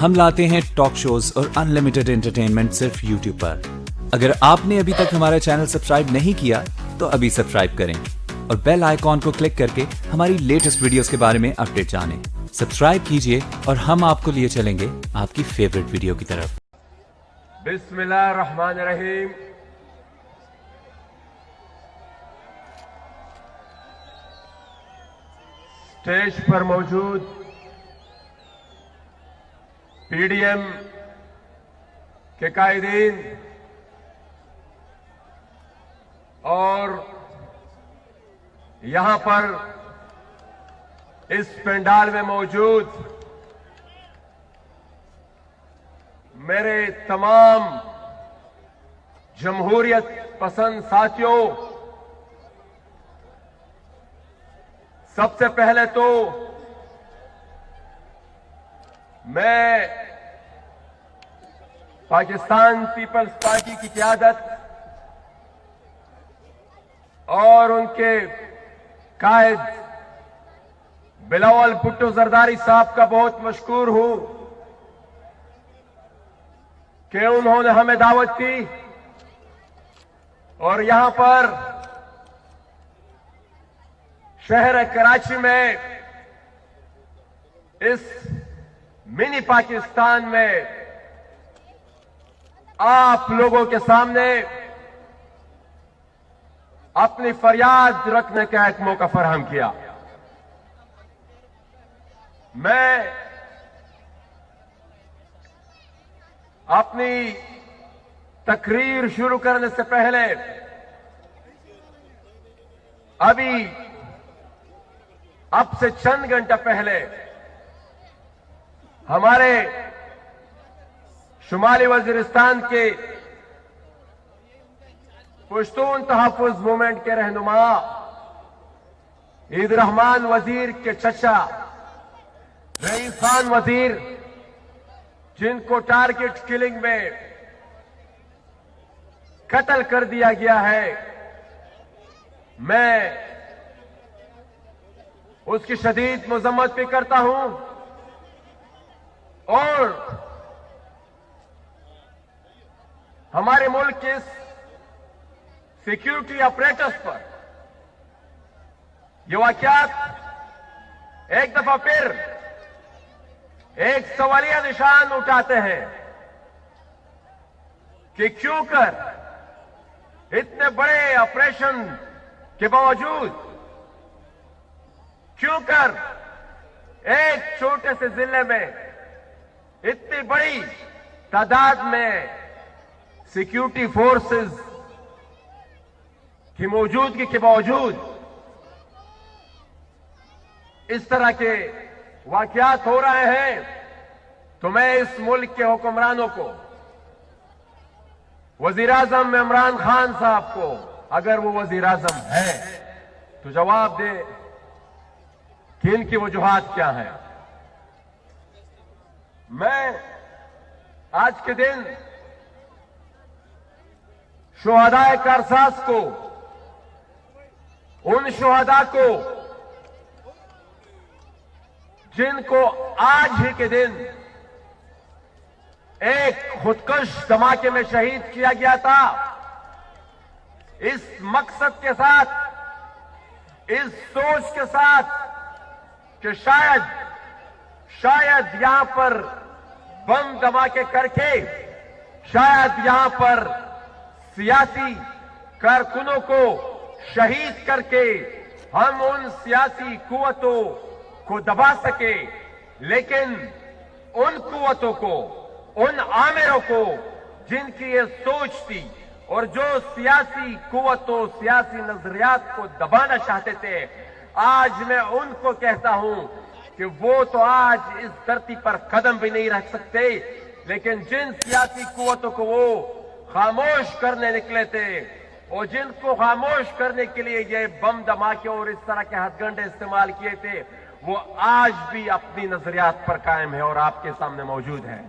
ہم لاتے ہیں ٹاک شوز اور انلمیٹڈ انٹرٹینمنٹ صرف یوٹیوب پر۔ اگر آپ نے ابھی تک ہمارا چینل سبسکرائب نہیں کیا تو ابھی سبسکرائب کریں اور بیل آئیکن کو کلک کر کے ہماری لیٹسٹ ویڈیوز کے بارے میں اپڈیٹ جانیں۔ سبسکرائب کیجئے اور ہم آپ کو لیے چلیں گے آپ کی فیورٹ ویڈیو کی طرف۔ بسم اللہ الرحمن الرحیم۔ اسٹیج پر موجود پی ڈی ایم کے قائدین اور یہاں پر اس پنڈال میں موجود میرے تمام جمہوریت پسند ساتھیوں، سب سے پہلے تو میں پاکستان پیپلز پارٹی کی قیادت اور ان کے قائد بلاول بھٹو زرداری صاحب کا بہت مشکور ہوں کہ انہوں نے ہمیں دعوت دی اور یہاں پر شہر کراچی میں اس منی پاکستان میں آپ لوگوں کے سامنے اپنی فریاد رکھنے کا ایک موقع فراہم کیا۔ میں اپنی تقریر شروع کرنے سے پہلے اب سے چند گھنٹہ پہلے ہمارے شمالی وزیرستان کے پشتون تحفظ موومنٹ کے رہنما عید الرحمان وزیر کے چچا رئیس خان وزیر، جن کو ٹارگٹ کلنگ میں قتل کر دیا گیا ہے، میں اس کی شدید مذمت بھی کرتا ہوں اور ہمارے ملک کے اس سیکیورٹی اپریٹس پر یہ واقعات ایک دفعہ پھر ایک سوالیہ نشان اٹھاتے ہیں کہ کیوں کر اتنے بڑے آپریشن کے باوجود کیوں کر ایک چھوٹے سے ضلع میں اتنی بڑی تعداد میں سیکیورٹی فورسز کی موجودگی کے باوجود اس طرح کے واقعات ہو رہے ہیں، تو میں اس ملک کے حکمرانوں کو، وزیر اعظم عمران خان صاحب کو، اگر وہ وزیر اعظم ہے تو جواب دے کہ ان کی وجوہات کیا ہیں۔ میں آج کے دن شہدائے کارساز کو، ان شہداء کو جن کو آج ہی کے دن ایک خودکش دھماکے میں شہید کیا گیا تھا، اس مقصد کے ساتھ، اس سوچ کے ساتھ کہ شاید یہاں پر بم دھماکے کر کے شاید یہاں پر سیاسی کارکنوں کو شہید کر کے ہم ان سیاسی قوتوں کو دبا سکے، لیکن ان قوتوں کو، ان آمروں کو جن کی یہ سوچ تھی اور جو سیاسی قوتوں، سیاسی نظریات کو دبانا چاہتے تھے، آج میں ان کو کہتا ہوں کہ وہ تو آج اس دھرتی پر قدم بھی نہیں رکھ سکتے، لیکن جن سیاسی قوتوں کو وہ خاموش کرنے نکلے تھے اور جن کو خاموش کرنے کے لیے یہ بم دھماکے اور اس طرح کے ہتھ کنڈے استعمال کیے تھے، وہ آج بھی اپنی نظریات پر قائم ہے اور آپ کے سامنے موجود ہے۔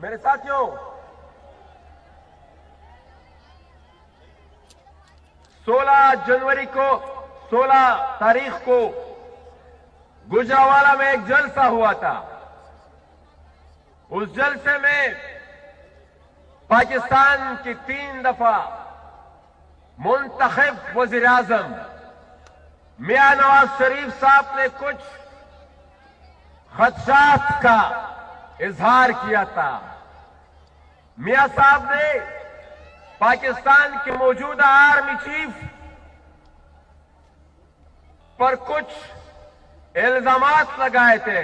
میرے ساتھیوں، 16 تاریخ کو गुजरावाला में एक जलसा हुआ था। उस जलसे में पाकिस्तान की 3 दफा मुंतखब वजीर आजम मियां नवाज शरीफ साहब ने कुछ खदशात का इजहार किया था। मियां साहब ने पाकिस्तान के मौजूदा आर्मी चीफ पर कुछ इल्जामात लगाए थे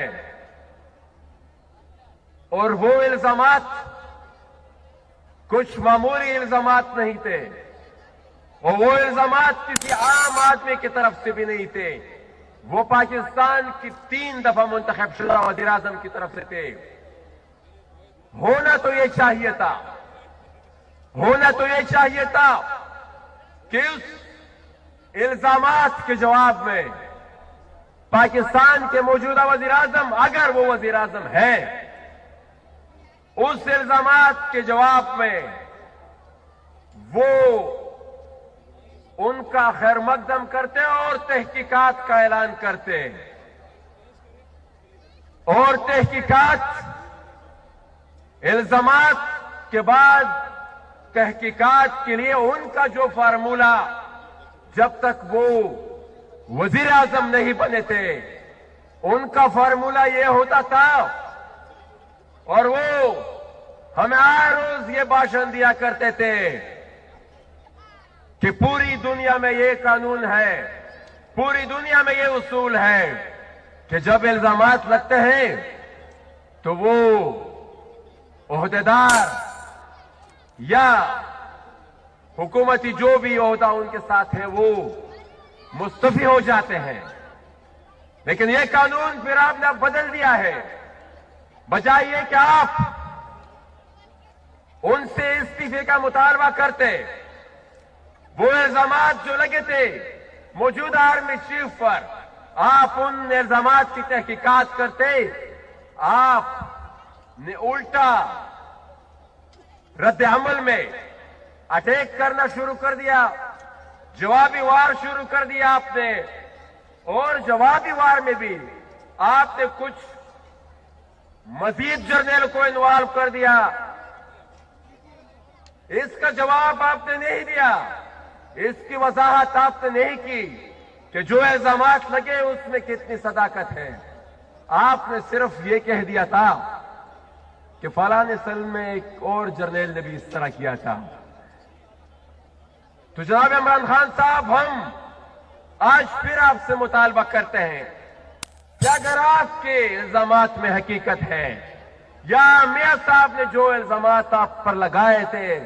और वो इल्जामात कुछ मामूली इल्जामात नहीं थे और वो इल्जामात किसी आम आदमी की तरफ से भी नहीं थे। वो पाकिस्तान की 3 दफा मुंतखब शुदा वज़ीर आज़म की तरफ से थे। होना तो ये चाहिए था कि उस इल्जामात के जवाब में पाकिस्तान के मौजूदा वज़ीर आज़म, अगर वो वज़ीर आज़म है, उस इल्जामात के जवाब में वो उनका खैर मकदम करते और तहकीकात का ऐलान करते और तहकीकात इल्जामात के बाद तहकीकात के लिए उनका जो फार्मूला, जब तक वो वजीर आजम नहीं बने थे, उनका फार्मूला ये होता था और वो हमें हर रोज ये भाषण दिया करते थे कि पूरी दुनिया में ये कानून है, पूरी दुनिया में ये उसूल है कि जब इल्जामात लगते हैं तो वो ओहदेदार या हुकूमती जो भी ओहदा उनके साथ है वो मुस्तफी हो जाते हैं। लेकिन ये कानून फिर आपने अब बदल दिया है। बजाय ये कि आप उनसे इस्तीफे का मुतालबा करते, वो इल्जामात जो लगे थे मौजूदा आर्मी चीफ पर, आप उन इल्जामात की तहकीकात करते, आपने उल्टा रद्द अमल में अटैक करना शुरू कर दिया, जवाबी वार शुरू कर दिया आपने। और जवाबी वार में भी आपने कुछ मजीद जर्नल को इन्वॉल्व कर दिया। इसका जवाब आपने नहीं दिया, इसकी वजाहत आपने नहीं की कि जो इल्जामात लगे उसमें कितनी सदाकत है। आपने सिर्फ ये कह दिया था कि फलाने सल में एक और जर्नल ने भी इस तरह किया था। तो जनाब इमरान खान साहब, हम आज फिर आपसे मुतालबा करते हैं कि अगर आपके इल्जामात में हकीकत है या मियां साहब ने जो इल्जामात आप पर लगाए थे,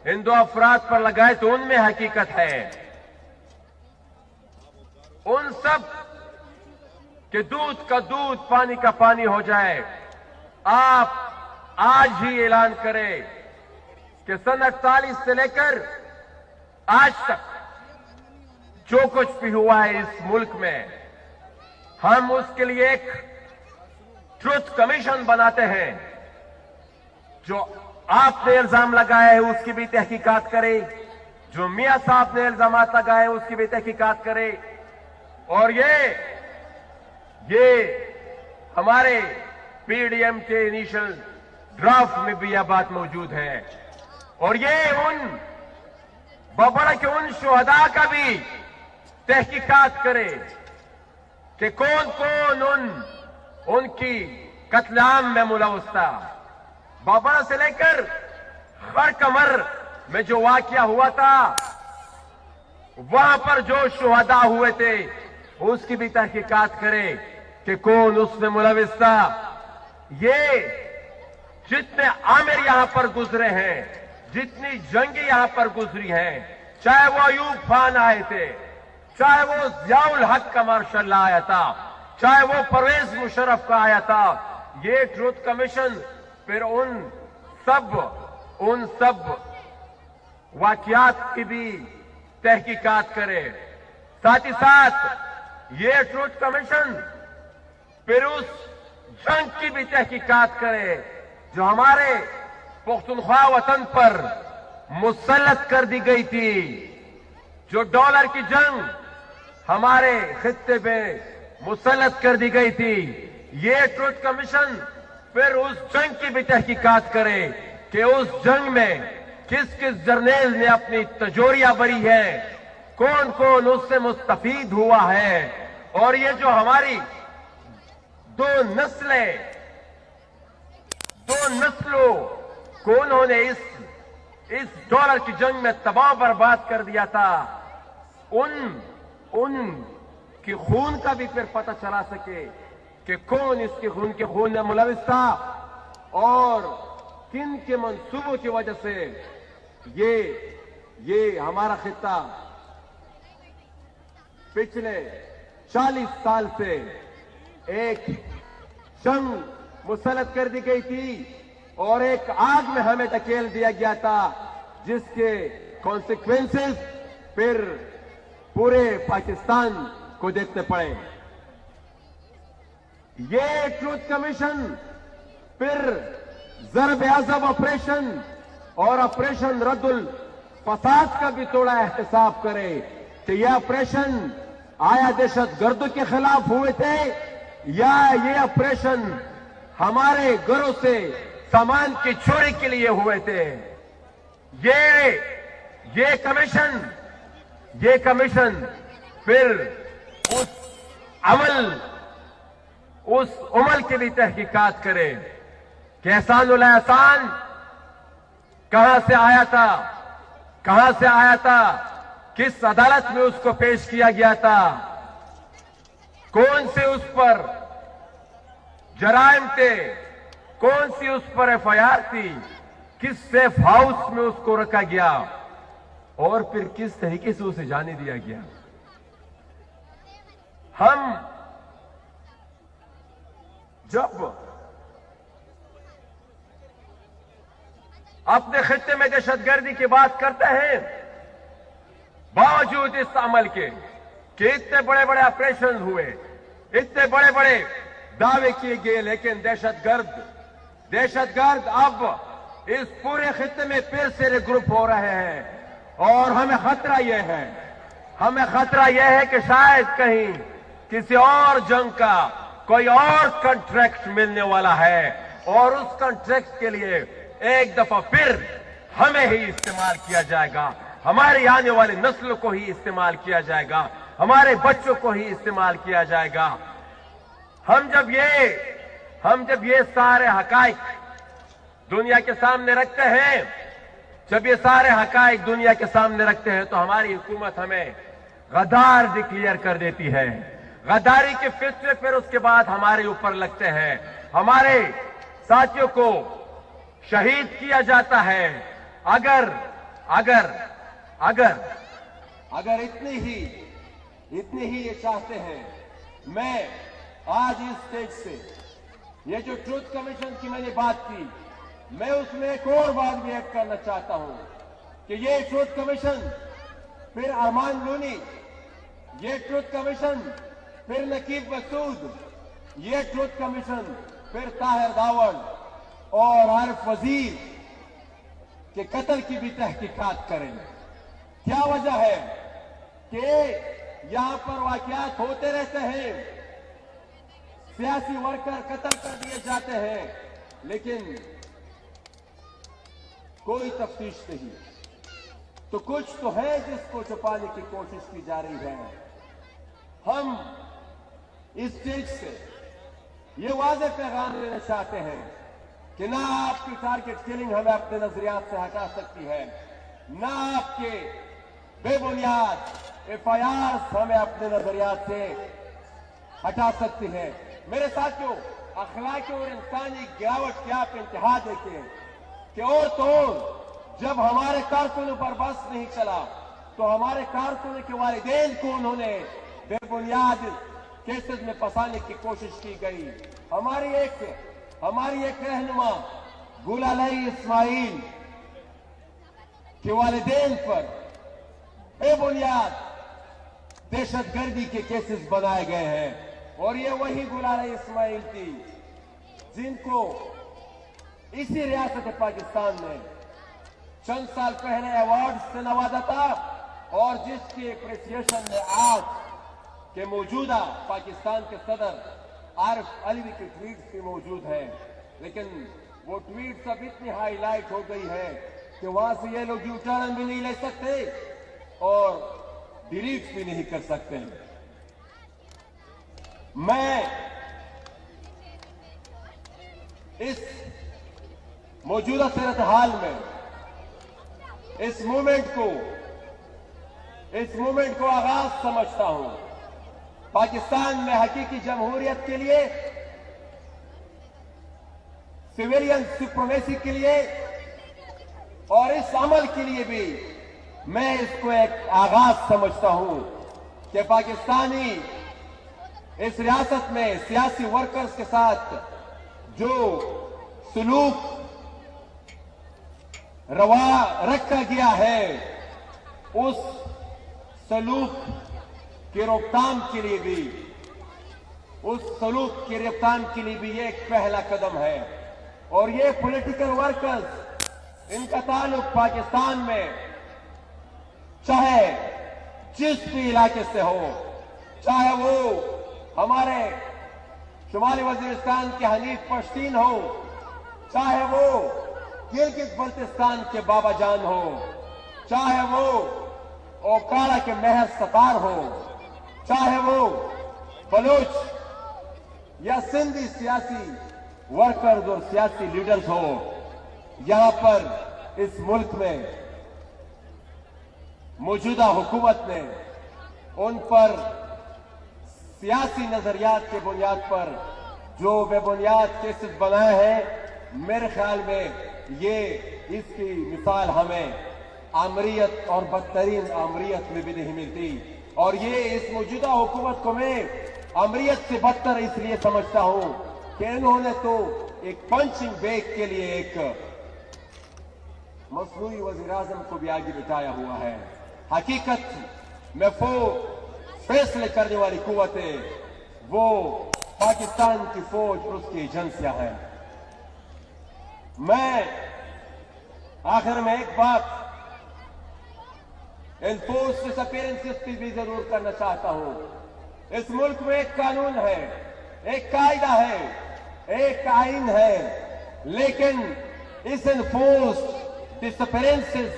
इन 2 अफराद पर लगाए, तो उनमें हकीकत है, उन सब के दूध का दूध पानी का पानी हो जाए। आप आज ही ऐलान करें कि सन 48 से लेकर आज तक जो कुछ भी हुआ है इस मुल्क में, हम उसके लिए एक ट्रुथ कमीशन बनाते हैं। जो आपने इल्जाम लगाया है उसकी भी तहकीकात करे, जो मियां साहब ने इल्जामात लगाए उसकी भी तहकीकात करे। और ये हमारे पीडीएम के इनिशियल ड्राफ्ट में भी यह बात मौजूद है। और ये उन बबड़ के उन शुहदा का भी तहकीकात करे कि कौन कौन उनकी कत्लेआम में मुलव्वस था। बाबरा से लेकर हर कमर में जो वाकया हुआ था, वहां पर जो शुहदा हुए थे, उसकी भी तहकीकात करे कि कौन उसमें मुलव्वस था। ये जितने आमिर यहां पर गुजरे हैं, जितनी जंगी यहां पर गुजरी हैं, चाहे वो अयूब खान आए थे, चाहे वो जियाउल हक का मार्शल आया था, चाहे वो परवेज मुशर्रफ का आया था, ये ट्रुथ कमीशन फिर उन सब वाकयात की भी तहकीकात करे। साथ ही साथ ये ट्रुथ कमीशन फिर उस जंग की भी तहकीकात करे जो हमारे पुख्तनख्वा वतन पर मुसल्लत कर दी गई थी, जो डॉलर की जंग हमारे खित्ते में मुसल्लत कर दी गई थी। ये ट्रुथ कमीशन फिर उस जंग की भी तहकीकात करे कि उस जंग में किस किस जर्नेल ने अपनी तजोरियां बरी है, कौन कौन उससे मुस्तफीद हुआ है, और ये जो हमारी दो नस्लों को उन्होंने इस डॉलर की जंग में तबाह बर्बाद कर दिया था, उन की खून का भी फिर पता चला सके कि कौन इसके खून में मुलविस था और किन के मंसूबों की वजह से ये हमारा खित्ता पिछले 40 साल से एक जंग मुसल्लत कर दी गई थी और एक आग में हमें धकेल दिया गया था, जिसके कॉन्सिक्वेंसेस फिर पूरे पाकिस्तान को देखने पड़े। ये ट्रुथ कमीशन फिर ज़र्ब-ए-अज़ब ऑपरेशन और ऑपरेशन रद्दुल फसाद का भी थोड़ा एहतसाब करे कि यह ऑपरेशन आया दहशतगर्दों के खिलाफ हुए थे या ये ऑपरेशन हमारे घरों से सामान की चोरी के लिए हुए थे। ये कमीशन फिर उस अमल की भी तहकीकात करे कि एहसानुल एहसान कहां से आया था, किस अदालत में उसको पेश किया गया था, कौन से उस पर जराइम थे, कौन सी उस पर एफआईआर थी, किस सेफ हाउस में उसको रखा गया और फिर किस तरीके से उसे जाने दिया गया। हम जब अपने खित्ते में दहशतगर्दी की बात करते हैं, बावजूद इस अमल के कि इतने बड़े बड़े ऑपरेशन हुए, इतने बड़े बड़े दावे किए गए, लेकिन दहशतगर्द अब इस पूरे खित्ते में फिर से रिग्रुप हो रहे हैं और हमें खतरा यह है कि शायद कहीं किसी और जंग का कोई और कॉन्ट्रैक्ट मिलने वाला है और उस कॉन्ट्रैक्ट के लिए एक दफा फिर हमें ही इस्तेमाल किया जाएगा, हमारी आने वाली नस्ल को ही इस्तेमाल किया जाएगा, हमारे बच्चों को ही इस्तेमाल किया जाएगा। हम जब ये सारे हकाइक दुनिया के सामने रखते हैं, तो हमारी हुकूमत हमें गद्दार डिक्लेयर कर देती है। गद्दारी के फिर उसके बाद हमारे ऊपर लगते हैं, हमारे साथियों को शहीद किया जाता है। अगर इतनी ही ये चाहते हैं, मैं आज इस स्टेज से ये जो ट्रुथ कमीशन की मैंने बात की, मैं उसमें एक और बात भी ऐड करना चाहता हूं कि ये ट्रुथ कमीशन फिर अरमान लूनी, ये ट्रुथ कमीशन फिर नकीब मसूद, ये ट्रुथ कमीशन फिर ताहिर दावड़ और आरिफ वजीर के कत्ल की भी तहकीकात करें। क्या वजह है कि यहां पर वाकयात होते रहते हैं, सियासी वर्कर कत्ल कर दिए जाते हैं, लेकिन कोई तफ्तीश नहीं। तो कुछ तो है जिसको छुपाने की कोशिश की जा रही है। हम इस स्टेज से ये वाज़ेह पैगाम देना चाहते हैं कि ना आपकी टारगेट किलिंग हमें अपने नजरियात से हटा सकती है, ना आपके बेबुनियाद एफआईआर हमें अपने नजरियात से हटा सकती है। मेरे साथियों, अखलाकी और इंसानी गिरावट की आप इंतहा देखें कि और तो जब हमारे कारकुनों पर बस नहीं चला तो हमारे कारकुनों के वालिदैन को उन्होंने बेबुनियाद केसेस में फंसाने की कोशिश की गई। हमारी एक रहनुमा गुलालई इस्माइल के वालिदैन पर बेबुनियाद दहशतगर्दी के केसेस बनाए गए हैं और ये वही गुलालई इस्माइल थी जिनको इसी रियासत पाकिस्तान में चंद साल पहले अवार्ड से नवाजा था और जिसकी एप्रिसिएशन में आज کہ موجودہ پاکستان کے صدر عارف علوی کی ٹویٹس بھی موجود ہیں، لیکن وہ ٹویٹس اب اتنی ہائی لائٹ ہو گئی ہے کہ وہاں سے یہ لوگ یو ٹرن بھی نہیں لے سکتے اور ڈیلیٹ بھی نہیں کر سکتے۔ میں اس موجودہ صورتحال میں اس موومنٹ کو آغاز سمجھتا ہوں۔ پاکستان میں حقیقی جمہوریت کے لیے، سویلین سپریمیسی کے لیے اور اس عمل کے لیے بھی میں اس کو ایک آغاز سمجھتا ہوں کہ پاکستانی اس ریاست میں سیاسی ورکرز کے ساتھ جو سلوک روا رکھا گیا ہے، اس سلوک کی روک تھام کے لیے بھی یہ ایک پہلا قدم ہے۔ اور یہ پولیٹیکل ورکرز، ان کا تعلق پاکستان میں چاہے جس بھی علاقے سے ہو، چاہے وہ ہمارے شمالی وزیرستان کے حنیف پشتین ہو، چاہے وہ گلگت بلتستان کے بابا جان ہو، چاہے وہ اوکاڑا کے مہر ستار ہو، چاہے وہ بلوچ یا سندھی سیاسی ورکرز اور سیاسی لیڈرز ہو، یہاں پر اس ملک میں موجودہ حکومت نے ان پر سیاسی نظریات کے بنیاد پر جو بے بنیاد کیسز بنائے ہیں، میرے خیال میں یہ اس کی مثال ہمیں آمریت اور بدترین آمریت میں بھی نہیں ملتی۔ اور یہ اس موجودہ حکومت کو میں آمریت سے بدتر اس لیے سمجھتا ہوں کہ انہوں نے تو ایک پنچنگ بیگ کے لیے ایک مصنوعی وزیر اعظم کو بھی آگے بٹھایا ہوا ہے۔ حقیقت میں فیصلے کرنے والی قوتیں وہ پاکستان کی فوج اور اس کی ایجنسیاں ہیں۔ میں آخر میں ایک بات انفورس ڈس اپیرنسز کی بھی ضرور کرنا چاہتا ہوں۔ اس ملک میں ایک قانون ہے، ایک قاعدہ ہے، ایک آئین ہے، لیکن اس انفورس ڈس اپیرنسز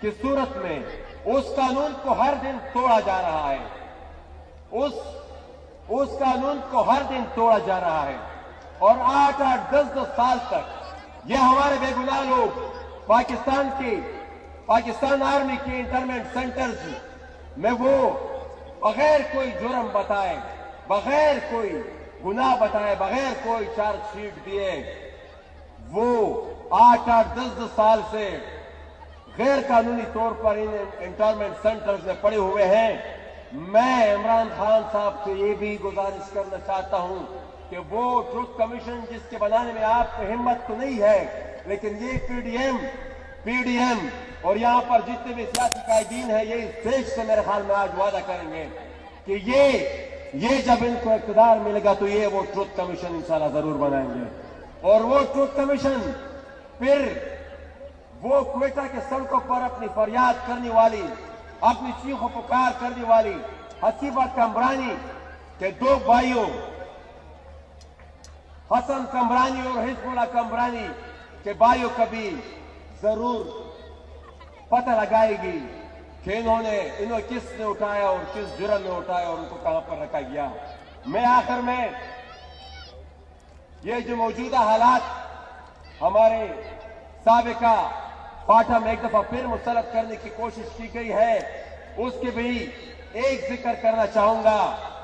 کی صورت میں اس قانون کو ہر دن توڑا جا رہا ہے، اس قانون کو ہر دن توڑا جا رہا ہے۔ اور 8-8 10 سال تک یہ ہمارے بے گناہ لوگ پاکستان آرمی کے انٹرمنٹ سینٹرز میں وہ بغیر کوئی جرم بتائے، بغیر کوئی گناہ بتائے، بغیر کوئی چارج شیٹ دیے، وہ 8-8 10 سال سے غیر قانونی طور پر ان انٹرمنٹ سینٹرز میں پڑے ہوئے ہیں۔ میں عمران خان صاحب سے یہ بھی گزارش کرنا چاہتا ہوں کہ وہ ٹروتھ کمیشن جس کے بنانے میں آپ کو ہمت تو نہیں ہے، لیکن یہ پی ڈی ایم اور یہاں پر جتنے بھی سیاسی قائدین ہیں، یہ اس دیش سے میرے خیال میں آج وعدہ کریں گے کہ یہ جب ان کو اقتدار ملے گا تو یہ وہ ٹروتھ کمیشن انشاءاللہ ضرور بنائیں گے۔ اور وہ ٹروتھ کمیشن پھر وہ کوئٹہ کے سڑکوں پر اپنی فریاد کرنے والی، اپنی چیخ و پکار کرنے والی حسیبہ کمرانی کے 2 بھائیوں حسن کمرانی اور حزب اللہ کمرانی کے بھائیوں کا بھی ضرور پتہ لگائے گی کہ انہوں کس نے اٹھایا اور کس جرم میں اٹھایا اور ان کو کہاں پر رکھا گیا۔ میں آخر میں یہ جو موجودہ حالات ہمارے سابقہ پاٹھا میں ایک دفعہ پھر مسلط کرنے کی کوشش کی گئی ہے، اس کے بھی ایک ذکر کرنا چاہوں گا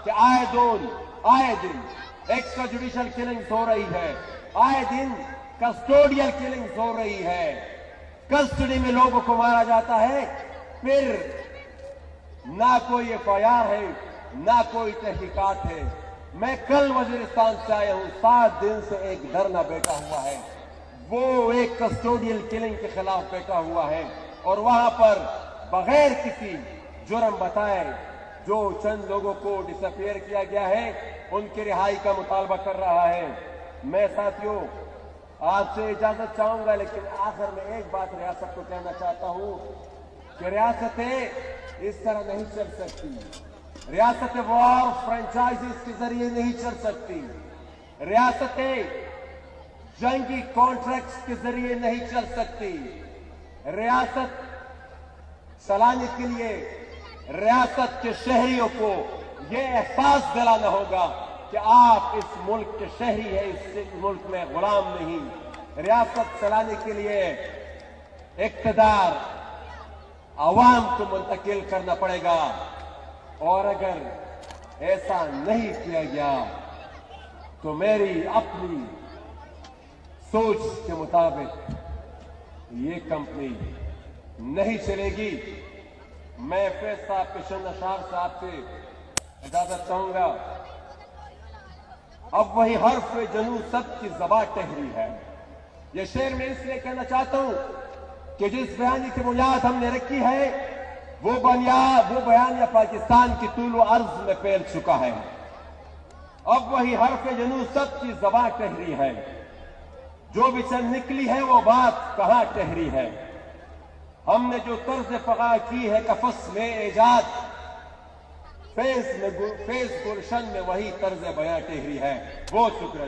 کہ آئے دن ایکسٹرا جوڈیشل کلنگز ہو رہی ہے، آئے دن کسٹوڈیل کلنگز ہو رہی ہے، کسٹڈی میں لوگوں کو مارا جاتا ہے، پھر نہ کوئی FIR ہے، نہ کوئی تحقیقات ہے۔ میں کل وزیرستان سے آیا ہوں، 7 دن سے ایک دھرنا بیٹھا ہوا ہے، وہ ایک کسٹوڈیل کلنگ کے خلاف بیٹھا ہوا ہے، اور وہاں پر بغیر کسی جرم بتائے جو چند لوگوں کو ڈس اپیئر کیا گیا ہے، ان کی رہائی کا مطالبہ کر رہا ہے۔ میں ساتھیوں آپ سے اجازت چاہوں گا، لیکن آخر میں ایک بات ریاست کو کہنا چاہتا ہوں کہ ریاستیں اس طرح نہیں چل سکتی۔ रियासतें वॉर फ्रेंचाइजीज के जरिए नहीं चल सकती, रियासतें जंगी कॉन्ट्रैक्ट्स के जरिए नहीं चल सकती। रियासत चलाने के लिए रियासत के शहरियों को यह एहसास दिलाना होगा कि आप इस मुल्क के शहरी हैं, इस मुल्क में गुलाम नहीं। रियासत चलाने के लिए इक़्तिदार आवाम को मुंतकिल करना पड़ेगा, और अगर ऐसा नहीं किया गया तो मेरी अपनी सोच के मुताबिक ये कंपनी नहीं चलेगी। मैं फैज साहब किशन अशार साहब से इजाजत चाहूंगा। अब वही हर्फ जनू सबकी ज़बां टहरी है। ये शेर मैं इसलिए कहना चाहता हूं कि जिस बयानी की बुनियाद हमने रखी है वो बयानिया पाकिस्तान की तूल अर्ज में फैल चुका है। अब वही हर्फ जनू सबकी ज़बां टहरी है। जो भी चल निकली है वो बात कहां ठहरी है। हमने जो तर्ज फगा की है कफस में एजाद, फेस गुलशन में वही तर्ज बयां ठहरी है। बहुत शुक्रिया।